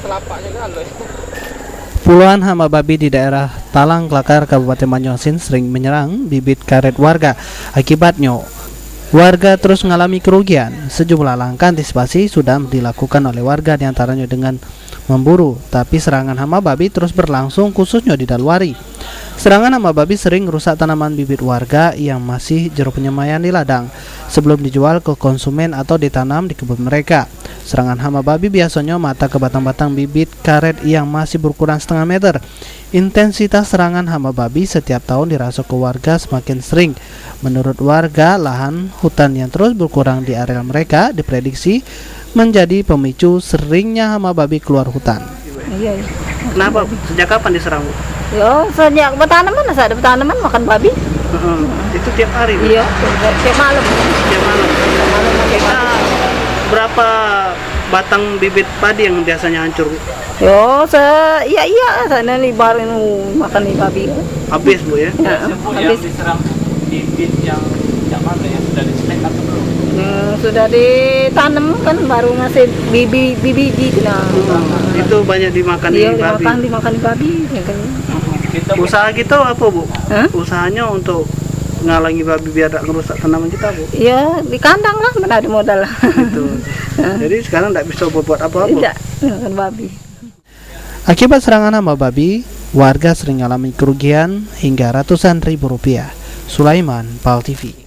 telapaknya galau. Puluhan hama babi di daerah Talang Klakar, Kabupaten Banyuasin sering menyerang bibit karet warga. Akibatnya, warga terus mengalami kerugian. Sejumlah langkah antisipasi sudah dilakukan oleh warga, diantaranya dengan memburu, tapi serangan hama babi terus berlangsung khususnya di Dalwari. Serangan hama babi sering merusak tanaman bibit warga yang masih jeruk penyemaian di ladang sebelum dijual ke konsumen atau ditanam di kebun mereka. Serangan hama babi biasanya mata ke batang-batang bibit karet yang masih berukuran setengah meter. Intensitas serangan hama babi setiap tahun dirasa ke warga semakin sering. Menurut warga, lahan hutan yang terus berkurang di area mereka diprediksi menjadi pemicu seringnya hama babi keluar hutan. Iya. Kenapa? Sejak kapan diserang, Bu? Yo, sejak bertanaman, ada bertanaman makan babi. Itu tiap hari, Bu? Iya, tiap malam. Tiap malam. Kita berapa batang bibit padi yang biasanya hancur, Bu? Yo, iya, sana libar makan nih babi. Habis, Bu, ya? Ya, Yang diserang bibit yang mana ya, sudah distek atau belum? Sudah ditanam kan baru ngasih biji nah. Itu banyak dimakan Iya, babi. dimakan babi ya kan. Usaha kita apa, Bu? Hah? Usahanya untuk ngalangi babi biar tidak merusak tanaman kita, Bu? Iya, di kandang lah, mana ada modal. Gitu. Jadi sekarang tidak bisa berbuat apa-apa. Tidak, makan babi. Akibat serangan hama babi, warga sering mengalami kerugian hingga ratusan ribu rupiah. Sulaiman, PAL TV.